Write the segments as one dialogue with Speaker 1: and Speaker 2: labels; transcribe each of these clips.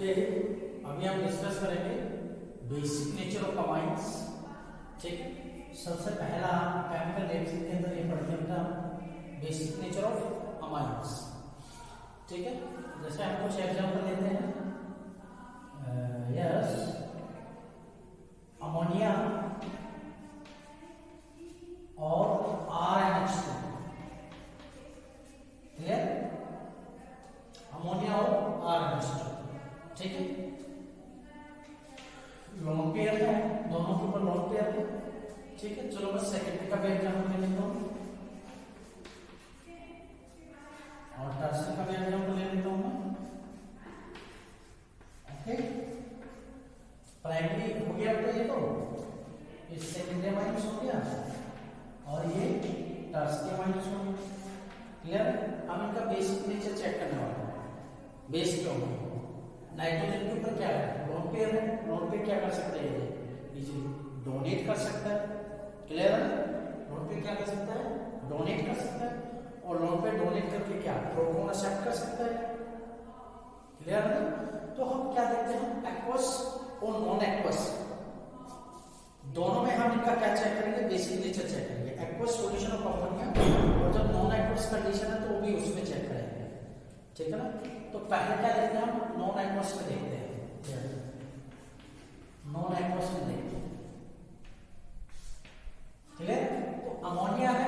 Speaker 1: Okay, अभी हम discuss करेंगे बेसिक नेचर ऑफ अमाइंस। ठीक है, सबसे पहला केमिकल रिएक्शन के अंदर ये पढ़ते हैं बेसिक नेचर ऑफ अमाइंस। ठीक है, जैसे हम कुछ एग्जांपल लेते हैं। यस, अमोनिया और RNH2। क्लियर? अमोनिया और RNH2। ठीक है, लोन पेयर है, दोनों के ऊपर लोन पेयर है। ठीक है, चलो बस सेकेंडरी का भी एग्जाम्पल ले लेता हूँ और टर्सरी का भी एग्जाम्पल ले लेता हूँ मैं। ओके, प्राइमरी हो गया बेटा, ये तो इस सेकेंडरी अमाइंस हो गया और ये टर्सरी अमाइंस हो गया। क्लियर? हम इनका बेसिक नेचर चेक करने वाले हैं। बेस क्यों? नाइट्रोजन के ऊपर क्या है? लोन पेयर है। लोन पेयर क्या कर सकते हैं? इजीली डोनेट कर सकता है। क्लियर है? लोन पेयर क्या कर सकता है? डोनेट कर सकता है। और लोन पेयर डोनेट करके क्या प्रोटॉन एक्सेप्ट कर सकता है। क्लियर है? तो हम क्या देखते हैं, एक्वस और नॉन एक्वस दोनों में हम इनका क्या चेक करेंगे? बेसिक नेचर चेक करेंगे। एक्वस सॉल्यूशन ऑफ अमोनिया, और जब नॉन एक्वस कंडीशन है तो वो भी उसमें चेक करेंगे। ठीक है ना? तो पहले क्या देखते हैं हम? नॉन एक्वस में देखते हैं। नॉन एक्वस में देखते हैं। ठीक है, तो अमोनिया है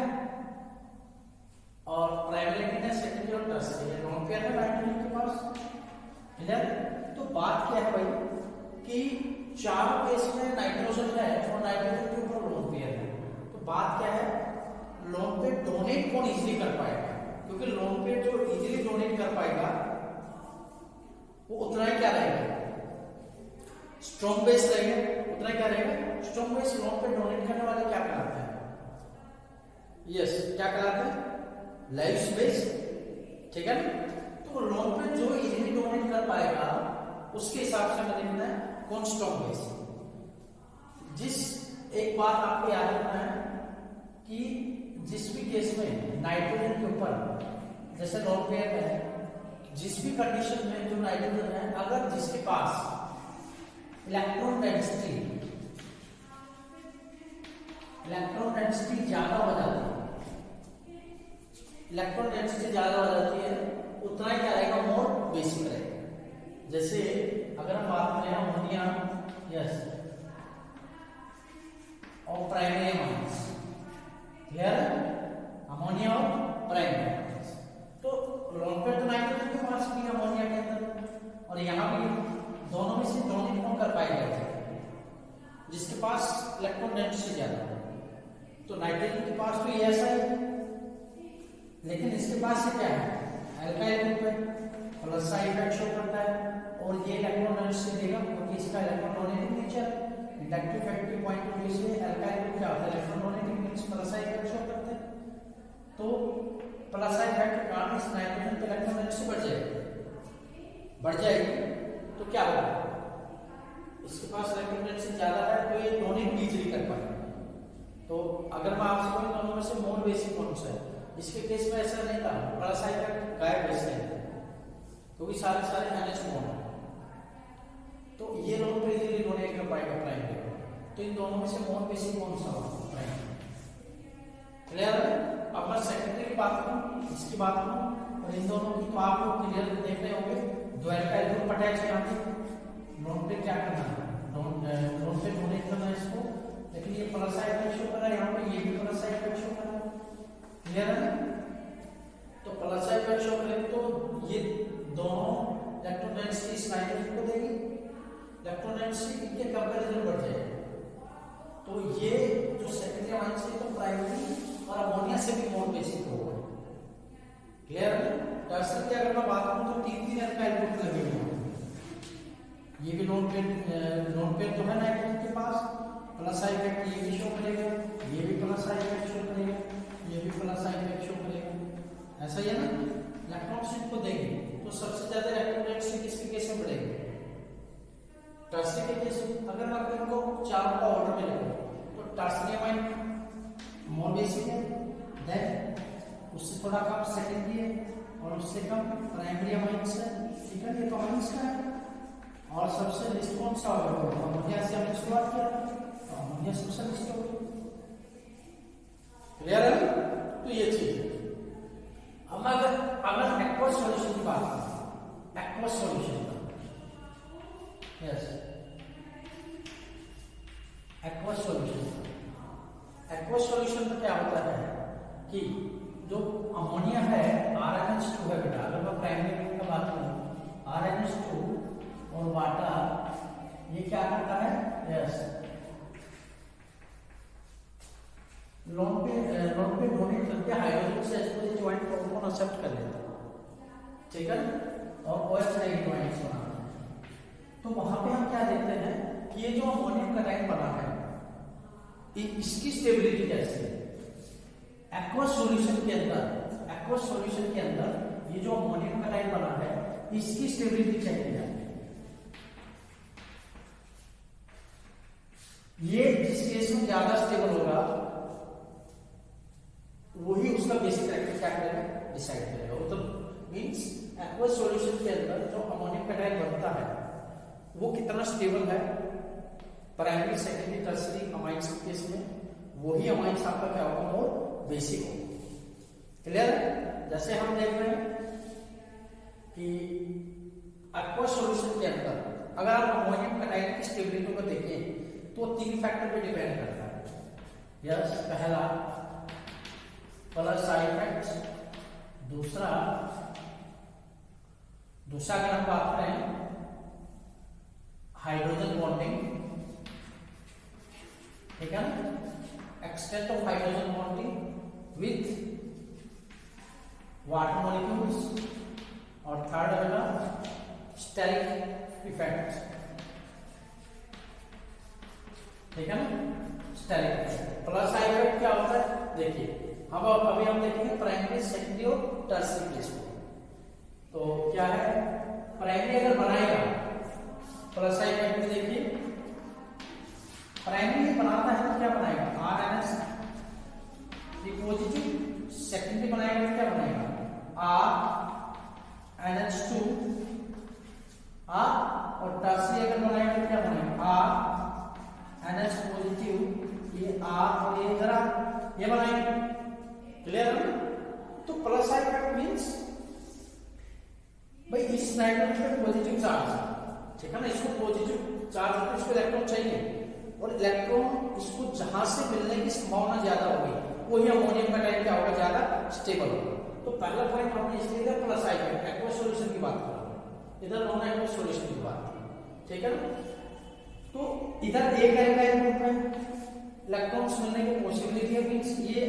Speaker 1: और प्राइमरी है, सेकेंडरी और टर्सरी है। नॉन पेयर है नाइट्रोजन के पास। क्लियर? तो बात क्या है भाई कि चारों केस में नाइट्रोजन है और नाइट्रोजन के ऊपर लोन पेयर है। तो बात क्या है, लोन पेयर डोनेट कौन इजीली कर पाएगा? क्योंकि लोन पेयर जो इजीली डोनेट कर पाएगा वो उतना ही क्या रहेगा? स्ट्रॉन्ग बेस रहेगा। उतना क्या रहेगा? Strong base. Lone pair donate करने वाले क्या कहलाते हैं? यस, क्या कहलाते हैं? Lives base. ठीक है ना? तो लोन पेयर जो इजीली डोनेट कर पाएगा उसके हिसाब से हमें देखना है कौन स्ट्रॉन्ग बेस। एक बात आपको याद रखना है कि जिस भी केस में नाइट्रोजन के ऊपर जैसे लोन पेयर है, जिस भी कंडीशन में जो नाइट्रोजन है, अगर जिसके पास इलेक्ट्रॉन डेंसिटी ज्यादा हो जाती है, इलेक्ट्रॉन डेंसिटी ज्यादा हो जाती है, उतना ही क्या रहेगा? मोर बेसिक रहेगा। जैसे अगर हम बात करें अमोनिया, यस, और प्राइमरी अमाइंस। क्लियर? अमोनिया और प्राइमरी अमाइंस, तो लोन पेयर तो नाइट्रोजन के पास भी अमोनिया के अंदर, और यहाँ भी दोनों में से डोनेट कौन कर पाएगा? जिसके पास इलेक्ट्रॉन डेंसिटी ज्यादा है। तो नाइट्रोजन के पास तो ये ऐसा है, लेकिन इसके पास से क्या है? एल्काइल ग्रुप है, प्लस साइड इफेक्ट शो करता है और ये इलेक्ट्रॉन डेंसिटी देगा क्योंकि इसका electron donating nature. Inductive effect के पॉइंट ऑफ व्यू से एल्काइल ग्रुप क्या होता है? Electron donating means plus side effect show करते हैं। तो प्लस साइड इफेक्ट के कारण इस नाइट्रोजन की इलेक्ट्रॉन डेंसिटी बढ़ जाएगी। तो क्या होगा? इसके पास इलेक्ट्रॉन डेंसिटी ज्यादा है तो ये डोनेट इजीली कर पाएगा। तो अगर मैं आपसे बोलूं दोनों में से मोर बेसिक कौन सा है, इसके केस में ऐसा नहीं था, प्लस साइड इफेक्ट गायब वैसे है क्योंकि सारे NH बॉन्ड है। तो ये लोन पे इजीली डोनेट कर पाएगा प्राइमरी। तो इन दोनों में से मोर बेसिक कौन सा होगा? प्राइमरी। क्लियर है? अब मैं सेकेंडरी की बात करूं, इसकी बात करूं, और इन दोनों की तो आप लोग क्लियर देख रहे होंगे। दो एल्काइल ग्रुप अटैच है यहाँ पे, लोन पे क्या करना है? लोन पे डोनेट करना है इसको, लेकिन ये प्लस साइड इफेक्ट शो कर रहा है यहाँ पे, ये भी प्लस साइड इफेक्ट शो कर रहा है। क्लियर है? तो प्लस साइड इफेक्ट शो करेंगे तो ये दोनों इलेक्ट्रॉन डेंसिटी इस नाइट्रोजन को देगी, इलेक्ट्रॉन डेंसिटी इनके कंपैरिजन बढ़ जाएगी। तो ये जो सेकेंडरी अमाइंस है तो प्राइमरी और अमोनिया से भी मोर बेसिक होगा। क्लियर है? टर्सरी की अगर मैं बात करूं तो तीन एल्काइल ग्रुप लगे हुए हैं। ये भी लोन पेयर तो है नाइट्रोजन के पास, प्लस साइड इफेक्ट ये भी शो करेगा, ये भी प्लस साइड इफेक्ट शो करेगा, ये भी प्लस साइड इफेक्ट शो करेगा। ऐसा ही है ना? इलेक्ट्रॉन शिफ्ट को देंगे तो सबसे ज्यादा इलेक्ट्रॉन डेंसिटी किसके केस में बढ़ेगी? टर्सरी के केस में। अगर मैं इनको चारों का ऑर्डर में लिखूं तो टर्सरी अमाइन मोर बेसिक है, देन उससे थोड़ा कम सेकेंडरी है और उससे कम प्राइमरी अमाइंस है। ठीक है, ये तो अमाइंस का है। कौन सा होगा? अमोनिया से हमने शुरुआत किया था, तो अमोनिया सबसे लिस्ट होगी। क्लियर है? तो ये चीज है। अब अगर एक्वस सॉल्यूशन की बात करें, एक्वस सॉल्यूशन का, yes, aqueous solution, aqueous solution में क्या होता है कि जो अमोनिया है RnH2 है बेटा, अगर मैं प्राइमरी का बात करूं, RnH2 और वाटर, ये क्या करता है? यस, लोन पे डोनेट करके हाइड्रोजन से H2 ज्वाइंट प्रोटॉन एक्सेप्ट कर लेता है, ठीक है, और OH नेगेटिव आयंस बनाता है। तो वहां पे हम क्या देखते हैं कि ये जो अमोनियम कटायन बना है, इसकी स्टेबिलिटी कैसी है? एक्वस सॉल्यूशन के अंदर, एक्वस सॉल्यूशन के अंदर ये जो अमोनियम कटायन बना है, इसकी स्टेबिलिटी चेक की जाती है। ये जिस केस में ज्यादा स्टेबल होगा वही उसका बेसिक कैरेक्टर क्या करेगा? डिसाइड करेगा। मतलब मींस एक्वस सॉल्यूशन के अंदर जो अमोनियम कटायन बनता है वो कितना स्टेबल है, प्राइमरी सेकेंडरी टर्सरी अमाइंस के केस में वही अमाइंस आपका क्या होगा? मोर बेसिक होगा। क्लियर है? जैसे हम देख रहे हैं कि एक्वस सॉल्यूशन के अंदर अगर आप अमोनियम कटायन की स्टेबिलिटी को देखें तो 3 फैक्टर पे डिपेंड करता है। यस, पहला प्लस आई इफेक्ट, दूसरा अगर हम बात करें हाइड्रोजन बॉन्डिंग, ठीक है ना, extent of hydrogen bonding with water molecules, और थर्ड है स्टेरिक इफेक्ट, ठीक है ना, steric effect. Plus I effect क्या होता है? देखिए अब अभी हम देखेंगे प्राइमरी सेकेंडरी और टर्सरी केस में। तो क्या है, प्राइमरी अगर बनाएगा प्लस आई इफेक्ट में, देखिए प्राइमरी बनाता है तो क्या बनाएगा? RnH पॉजिटिव, सेकेंडरी बनाएगा तो क्या बनेगा? RnH2, और टर्सरी अगर बनाएगा तो क्या बनेगा? RnH पॉजिटिव, ये R और ये जरा ये बनाएंगे। क्लियर है? तो प्लस आई इफेक्ट मींस भाई इस नाइट्रोजन पे पॉजिटिव चार्ज है, ठीक है ना, इसको पॉजिटिव चार्ज है तो इसको इलेक्ट्रॉन चाहिए, और इलेक्ट्रॉन इसको जहां से मिलने की संभावना ज्यादा होगी वही अमोनियम कटायन क्या होगा? ज्यादा स्टेबल होगा। तो पहला पॉइंट हमने इसलिए दिया plus I effect, aqueous solution की बात कर रहे हैं, इधर नॉन एक्वस सॉल्यूशन की बात की, ठीक है ना। तो इधर एक एल्काइल ग्रुप है, इलेक्ट्रॉन्स मिलने की पॉसिबिलिटी है, मींस ये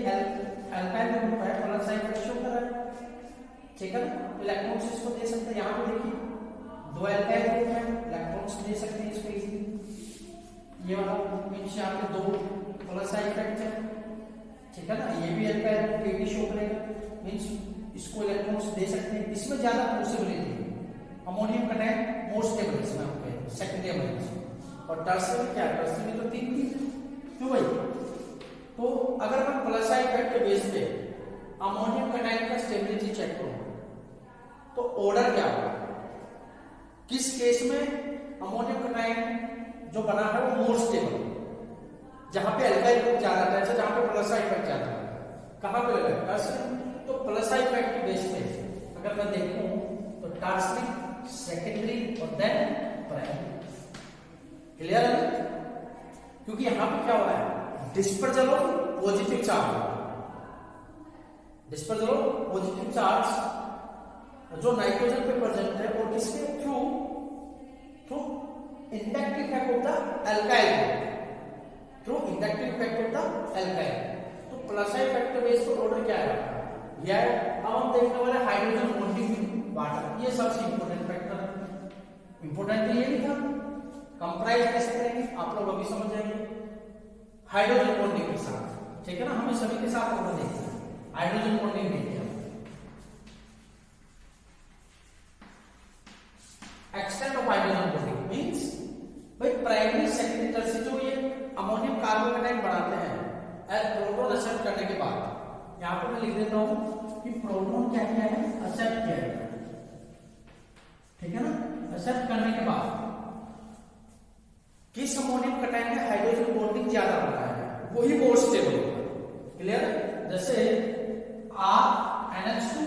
Speaker 1: एल्काइल ग्रुप है, प्लस आई इफेक्ट शो कर रहा है, ठीक है ना। इलेक्ट्रॉन्स इसको दे सकते हैं, यहां पे देखिए 2 एल्काइल ग्रुप है, इलेक्ट्रॉन्स दे सकते हैं इसको इजीली। ये वाला मींस यहां पे 2 प्लस आई इफेक्ट है, ठीक है ना, ये भी एल्काइल ग्रुप, ये भी शो करेगा, मींस इसको इलेक्ट्रॉन्स दे सकते हैं। इसमें ज्यादा पॉसिबिलिटी है, अमोनियम कटायन मोर स्टेबल इसमें हम कहते हैं सेकेंडरी अमाइंस। और टर्सरी क्या? टर्सरी में तो 3 थी, क्यों भाई? तो अगर मैं प्लस आई इफेक्ट के बेस पे अमोनियम कटायन का स्टेबिलिटी चेक करूं तो ऑर्डर क्या होगा? किस केस में अमोनियम कटायन जो बना है वो मोर स्टेबल, जहां पे एल्काइल ग्रुप ज्यादा है, जहां पे प्लस आई इफेक्ट ज्यादा है, कहां पे लगेगा? टर्सरी। तो प्लस आई इफेक्ट के बेस पे अगर मैं देखूं तो टर्सरी, सेकेंडरी और देन प्राइमरी। क्लियर है? क्योंकि यहां पे क्या हो रहा है? Dispersal of positive charge, dispersal of positive charge जो नाइट्रोजन पे प्रेजेंट है और किसके through inductive effect of the alkyl, through inductive effect of the alkyl. तो प्लस आई इफेक्ट बेस पर ऑर्डर क्या है? यह है। अब हम देखने वाले हाइड्रोजन बॉन्डिंग विद वाटर, ये सबसे इंपॉर्टेंट फैक्टर है। इंपॉर्टेंट तो ये भी था, कंप्राइज कैसे करेंगे आप लोग अभी समझ जाएंगे, हाइड्रोजन बॉन्डिंग के साथ, ठीक है ना। हमें सभी के साथ ऑर्डर देखना है, हाइड्रोजन बॉन्डिंग देखिए। Extent of hydrogen bonding means भाई प्राइमरी सेकेंडरी टर्सरी जो ये अमोनियम कार्बोकेटाइन बनाते हैं प्रोटॉन एक्सेप्ट करने के बाद, यहां पर मैं लिख देता हूं कि प्रोटॉन क्या किया है? एक्सेप्ट किया है, ठीक है ना। एक्सेप्ट करने के बाद किस अमोनियम कटायन में हाइड्रोजन बॉन्डिंग ज्यादा होता है वही मोर स्टेबल होगा। क्लियर? जैसे RNH2,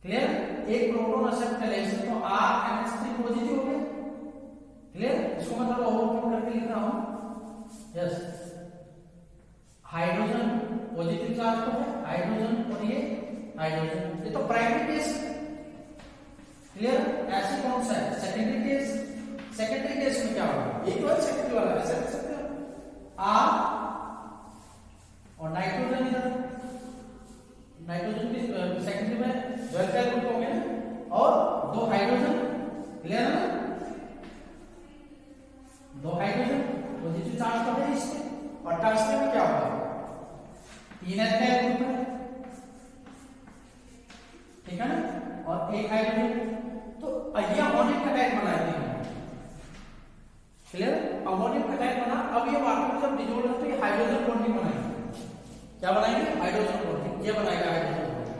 Speaker 1: क्लियर, एक प्रोटॉन एक्सेप्ट कर लेंगे तो RNH3 पॉजिटिव हो गया। क्लियर? इसको मतलब ओवरफ्लो करके लिख रहा हूं। यस, हाइड्रोजन पॉजिटिव चार्ज पर है, हाइड्रोजन और ये हाइड्रोजन, ये तो प्राइमरी केस है। क्लियर? ऐसे कौन सा है सेकेंडरी केस? सेकेंडरी केस में क्या होगा? ये तो है सेकेंडरी वाला, ऐसे कर सकते हो। R और नाइट्रोजन इधर, नाइट्रोजन की सेकेंडरी में वेलफेयर ग्रुप हो गया और दो हाइड्रोजन। क्लियर है ना? दो हाइड्रोजन पॉजिटिव चार्ज तो है इसमें, और टर्सरी में क्या होगा? तीन एल्काइल ग्रुप है, ठीक है ना, और एक हाइड्रोजन। तो ये अमोनियम कटायन बनाते हैं। क्लियर? अमोनियम कटायन बना। अब ये वाटर में जब डिसॉल्व होता है तो ये हाइड्रोजन बॉन्डिंग बनाएंगे। क्या बनाएंगे? Hydrogen bonding. ये बनाएगा हाइड्रोजन बॉन्डिंग,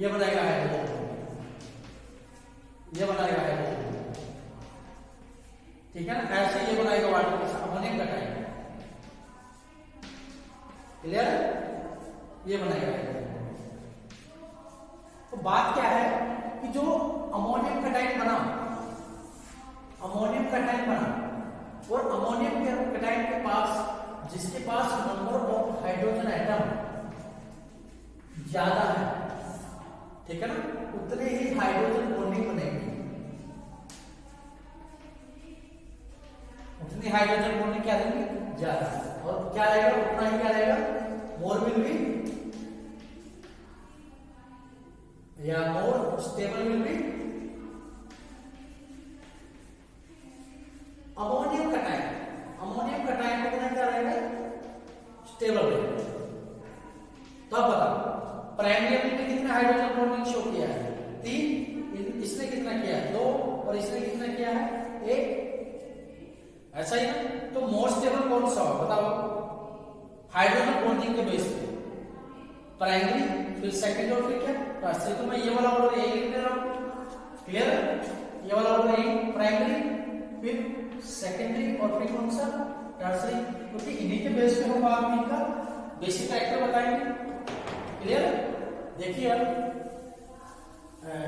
Speaker 1: ये बनाएगा हाइड्रोजन बॉन्डिंग, ये बनाएगा हाइड्रोजन बॉन्डिंग, ठीक है ना? ऐसे ये बनाएगा वाटर के साथ अमोनियम कटायन। क्लियर? ये बनाएगा हाइड्रोजन। तो बात क्या है कि जो अमोनियम कटायन बना, अमोनियम कटायन बना और अमोनियम कटायन के पास जिसके पास नंबर ऑफ हाइड्रोजन एटम ज्यादा है, ठीक है ना, उतने ही हाइड्रोजन बॉन्डिंग बनेगी। उतनी हाइड्रोजन बॉन्डिंग क्या रहेगी? ज्यादा। और क्या रहेगा? उतना ही क्या रहेगा? मोर विल बी या more stable will be ammonium cation. Ammonium cation का क्या रहेगा? स्टेबल रहेगा। तो अब बताओ प्राइमरी में कितना हाइड्रोजन बॉन्डिंग शो किया है? 3। इसने कितना किया है? 2। और इसने कितना किया है? 1। ऐसा ही ना? तो मोर स्टेबल कौन सा हो बताओ? हाइड्रोजन बॉन्डिंग के बेस पे प्राइमरी, फिर सेकेंडरी और फिर क्या टर्सरी। तो मैं ये वाला ऑर्डर यही लिख दे रहा हूं। क्लियर? ये वाला ऑर्डर यही, प्राइमरी फिर सेकेंडरी और फिर कौन सा? टर्सरी। क्योंकि इन्हीं के बेस पे हम बाद में इनका बेसिक फैक्टर बताएंगे। क्लियर? देखिए अब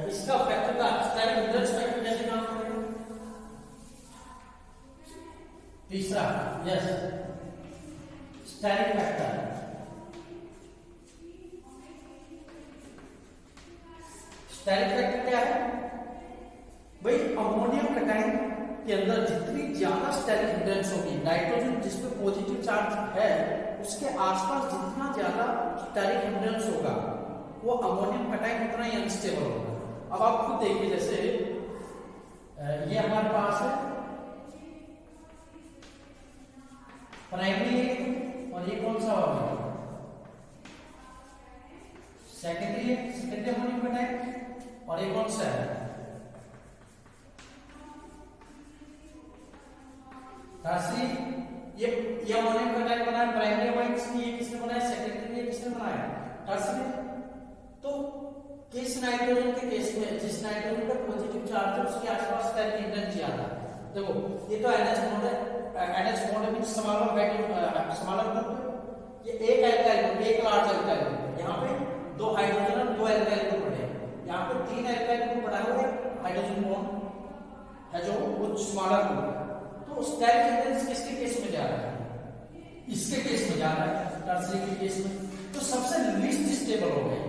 Speaker 1: इसका फैक्टर का स्टेरिक हिंड्रेंस फैक्टर कैसे काम करेगा? तीसरा, yes, steric factor. Steric factor क्या है भाई? अमोनियम कटायन के अंदर जितनी ज्यादा स्टेरिक हिंड्रेंस होगी, नाइट्रोजन जिसपे पॉजिटिव चार्ज है उसके आसपास जितना ज्यादा स्टेरिक हिंड्रेंस होगा वो अमोनियम कटायन उतना ही अनस्टेबल होगा। अब आप खुद देखिए, जैसे ये हमारे पास है प्राइमरी और ये कौन सा होगा? Secondary, secondary ammonium cation. और ये कौन सा है? टर्सरी। ये अमोनियम कटायन बनाया प्राइमरी अमाइड्स की, ये किसने बनाया? सेकेंडरी। ये किसने बनाया? टर्सरी। तो किस नाइट्रोजन के केस में जिस नाइट्रोजन का पॉजिटिव चार्ज है उसके आसपास स्टेरिक हिंड्रेंस ज्यादा। देखो ये तो NH बॉन्ड है, NH बॉन्ड में स्मॉलर ग्रुप, ये एक एल्काइल ग्रुप, एक लार्ज एल्काइल ग्रुप। यहाँ पे दो हाइड्रोजन और दो एल्काइल ग्रुप पड़े हैं। यहाँ पे 3 एल्काइल ग्रुप पड़ा हुआ है, हाइड्रोजन बॉन्ड है जो वो स्मॉलर ग्रुप है। तो स्टेरिक हिंड्रेंस किसके केस में जा रहा है? इसके केस में जा रहा है, टर्सरी के केस में। तो सबसे लिस्ट स्टेबल हो गए,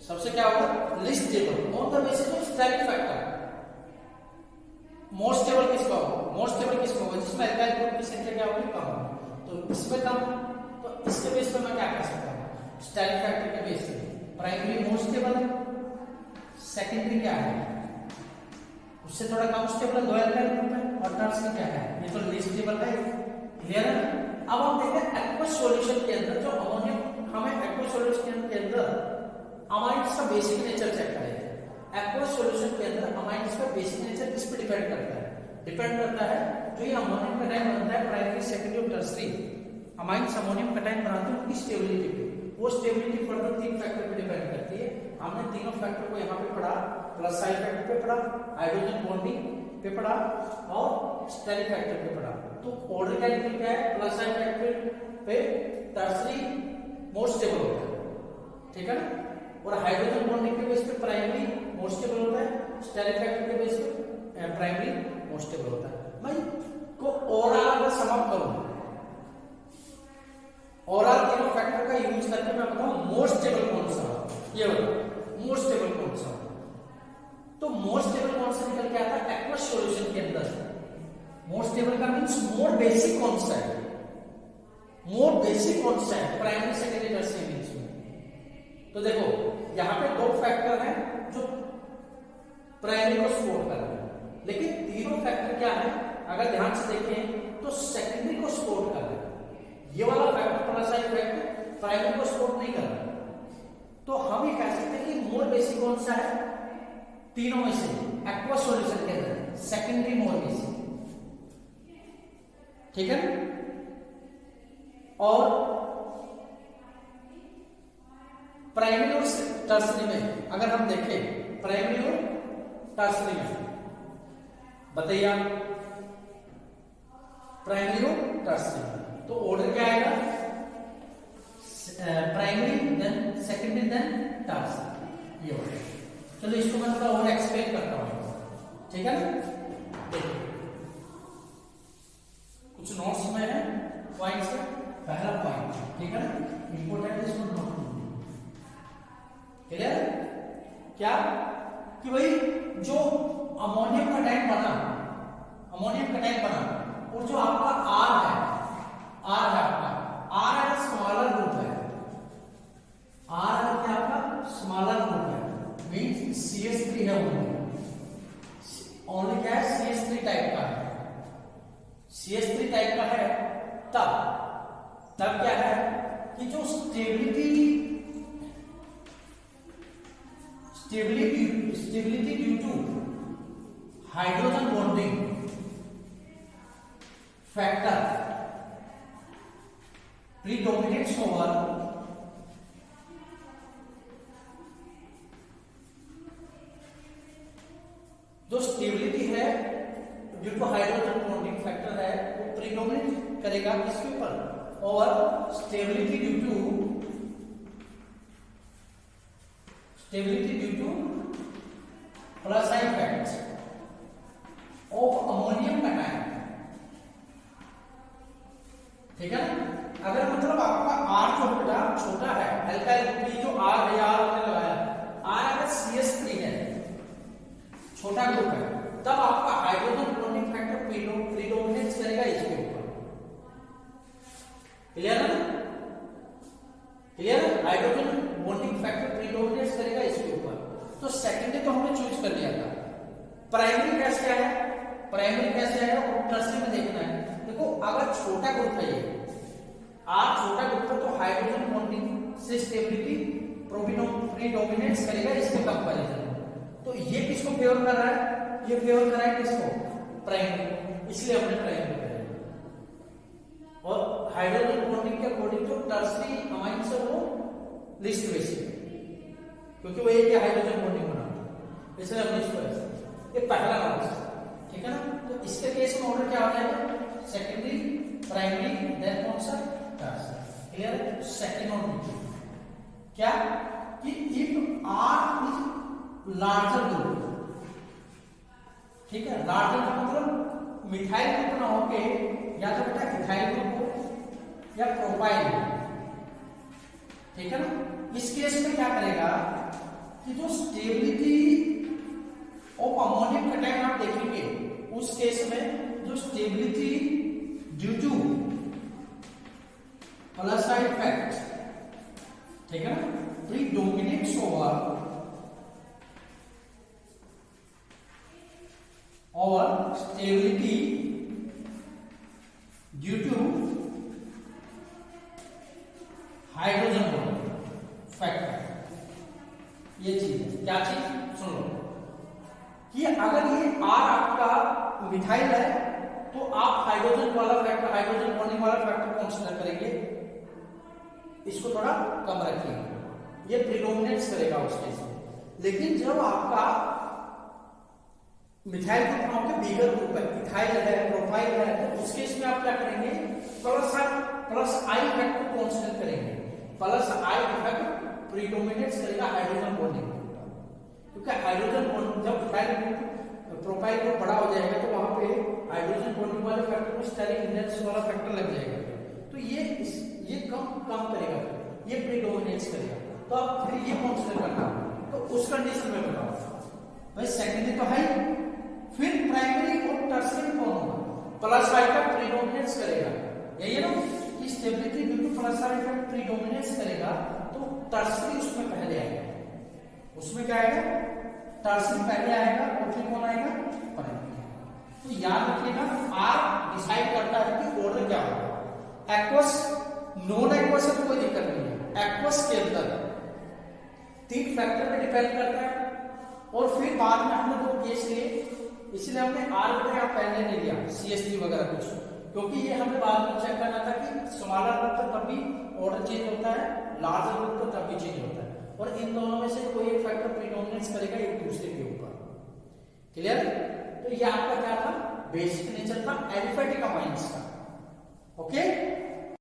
Speaker 1: सबसे क्या होगा? Least stable on the basis of steric factor. More stable किसका होगा? मोर स्टेबल किसका होगा? जिसमें एल्काइल ग्रुप की संख्या क्या होगी? कम होगी। तो इसमें कम, तो इसके बेस पर मैं क्या कर सकता हूँ? स्टेरिक फैक्टर के बेस पे प्राइमरी मोर स्टेबल है, सेकेंडरी क्या है? उससे थोड़ा कम स्टेबल है, 2 एल्काइल ग्रुप है, और टर्सरी क्या है? ये तो लिस्ट स्टेबल है। क्लियर है? अब हम देखते हैं एक्वस सॉल्यूशन के अंदर जो अमोनियम, हमें एक्वस सॉल्यूशन के अंदर अमाइड्स का बेसिक नेचर चेक करें। एक्वस सॉल्यूशन के अंदर अमाइड्स का बेसिक नेचर किस पे डिपेंड करता है? डिपेंड करता है जो ये अमोनियम कटायन बनता है प्राइमरी, सेकेंडरी और टर्सरी अमाइड्स अमोनियम कटायन बनाते हैं, उनकी स्टेबिलिटी पे। वो स्टेबिलिटी फर्दर 3 फैक्टर पे डिपेंड करती है। हमने तीनों फैक्टर को यहाँ पे पढ़ा प्लस साइड फैक्टर पे पढ़ा, हाइड्रोजन बॉन्डिंग पे पढ़ा और स्टेरिक फैक्टर पे पढ़ा। तो ऑर्डर क्या निकल गया है, प्लस साइड फैक्टर पे टर्सरी मोर स्टेबल होता है, ठीक है ना, और हाइड्रोजन बॉन्डिंग के बेस पे प्राइमरी मोर स्टेबल होता है, स्टेरिक फैक्टर के बेस पे प्राइमरी मोर स्टेबल होता है। मैं को ओवरऑल अगर सम अप करूं, ओवरऑल तीनों फैक्टर का यूज करके मैं बताऊं मोर स्टेबल कौन सा, ये बताओ मोर स्टेबल कौन सा। तो मोर स्टेबल कौन सा निकल के आता है एक्वस सॉल्यूशन के अंदर। मोर स्टेबल का मींस मोर बेसिक कौन सा है, मोर बेसिक कौन सा है प्राइमरी सेकेंडरी टर्शियरी मींस में। तो देखो यहां पे दो फैक्टर हैं जो प्राइमरी को सपोर्ट कर रहे हैं, लेकिन तीनों फैक्टर क्या है अगर ध्यान से देखें तो सेकेंडरी को सपोर्ट कर रहे हैं। ये वाला factor plus side factor primary को सपोर्ट नहीं कर रहा। तो हम ये कह सकते हैं कि मोर बेसिक कौन सा है तीनों में से एक्वस सॉल्यूशन के अंदर सेकेंडरी मोर बेसिक, ठीक है। और प्राइमरी और टर्सरी में अगर हम देखें, प्राइमरी और टर्सरी में बताइए आप, प्राइमरी और टर्सरी तो ऑर्डर क्या आएगा, primary then secondary then tertiary, ये ऑर्डर। चलो इसको मैं थोड़ा और एक्सप्लेन करता हूं, ठीक है ना। देखिए कुछ नोट्स में है पॉइंट्स है। पहला पॉइंट, ठीक है ना, इंपोर्टेंट इसको नोट क्लियर, क्या कि भाई जो अमोनियम का टैंक बना, अमोनियम का टैंक बना और जो आपका आर है, आर है आपका, आर है स्मॉलर ग्रुप है, आर है क्या आपका स्मॉलर ग्रुप है, मींस CH3 है ओनली क्या है CH3 टाइप का है, CH3 टाइप का है। तब क्या है कि जो stability due to hydrogen bonding factor predominates over जो स्टेबिलिटी है due to hydrogen bonding factor है वो प्रीडोमिनेट करेगा किसके ऊपर, और stability due to plus side effect of ammonium cation, ठीक है ना। अगर मतलब आपका आर जो बेटा छोटा है, अल्काइल ग्रुप की जो आर है, आर हमने लगाया, आर अगर CH3 है, छोटा ग्रुप है, तब आपका हाइड्रोजन बॉन्डिंग फैक्टर प्रीडोमिनेट करेगा इसके ऊपर, क्लियर है ना, क्लियर है। हाइड्रोजन बॉन्डिंग फैक्टर प्रीडोमिनेट करेगा इसके ऊपर। तो सेकेंडरी तो हमने चूज कर लिया था, प्राइमरी कैसे आया, प्राइमरी कैसे आया और टर्सरी में देखना है। देखो अगर छोटा ग्रुप है ये आर छोटा ग्रुप है तो हाइड्रोजन बॉन्डिंग से स्टेबिलिटी प्रीडोमिनेट करेगा इसके कंपैरिजन में। तो ये किसको फेवर कर रहा है, ये फेवर कर रहा है किसको, प्राइमरी, इसलिए हमने प्राइमरी करेगा। और हाइड्रोजन बॉन्डिंग के अकॉर्डिंग जो टर्सरी अमाइंस है वो लिस्ट बेसिक है, क्योंकि वो एक हाइड्रोजन बॉन्डिंग बनाता है, इसलिए हमने इसको ऐसे, ये पहला नंबर, ठीक है ना। तो इसके केस में ऑर्डर क्या हो जाएगा, सेकेंडरी, प्राइमरी, देन कौन सा टर्सरी, क्लियर है। सेकंड ऑर्डर क्या कि if R is larger group, ठीक है, लार्जर का मतलब मिथाइल ग्रुप ना होके या तो बेटा इथाइल ग्रुप हो या प्रोपाइल, ठीक है ना। इस केस में क्या करेगा कि जो स्टेबिलिटी ऑफ अमोनियम कटायन आप देखेंगे, उस केस में जो stability due to plus side effect, ठीक है ना, predominates over stability due to hydrogen bond factor. ये चीज क्या चीज सुन लो कि अगर ये आर आपका मिथाइल है तो आप हाइड्रोजन वाला फैक्टर, हाइड्रोजन बॉन्डिंग वाला फैक्टर कंसीडर करेंगे, इसको थोड़ा कम रखिएगा, ये प्रीडोमिनेट करेगा उस केस में। लेकिन जब आपका मिथाइल ग्रुप नाम के बिगर ग्रुप है, इथाइल है, प्रोपाइल है, तो उस केस में आप क्या करेंगे, प्लस आई इफेक्ट को कांसिडर करेंगे। प्लस आई इफेक्ट प्रीडोमिनेट्स करेगा हाइड्रोजन बॉन्डिंग, क्योंकि हाइड्रोजन बॉन्ड जब इथाइल ग्रुप प्रोपाइल ग्रुप बड़ा हो जाएगा तो वहां पे हाइड्रोजन बॉन्डिंग वाले फैक्टर को स्टेरिक इंडेक्स वाला फैक्टर लग जाएगा, तो ये कम करेगा, ये प्रीडोमिनेट्स करेगा। तो आप फिर ये कांसिडर करना, तो उस कंडीशन में बताओ भाई सेकेंडरी तो है, फिर प्राइमरी और टर्शियरी कौन होगा, प्लस आई का प्रीडोमिनेट्स करेगा, यही है ना कि स्टेबिलिटी ड्यू टू प्लस आई का प्रीडोमिनेट्स करेगा, तो टर्शियरी उसमें पहले आएगा। उसमें क्या आएगा, टर्शियरी पहले आएगा और फिर कौन आएगा, प्राइमरी। तो याद रखिएगा आर डिसाइड करता है कि ऑर्डर क्या होगा। एक्वस नॉन एक्वस है तो कोई दिक्कत नहीं है, एक्वस के अंदर 3 फैक्टर पे डिपेंड करता है, और फिर बाद में हमने 2 केस लिए, इसलिए हमने आर वगैरह पहले नहीं लिया, CH3 वगैरह कुछ, क्योंकि ये हमें बाद में चेक करना था कि स्मॉलर ग्रुप तो तब भी ऑर्डर चेंज होता है, लार्जर ग्रुप तो तब भी चेंज होता है, और इन दोनों में से कोई एक फैक्टर प्रीडोमिनेंस करेगा एक दूसरे के ऊपर। क्लियर? तो ये आपका क्या था, बेसिक नेचर था एलिफेटिक अमाइंस का। ओके।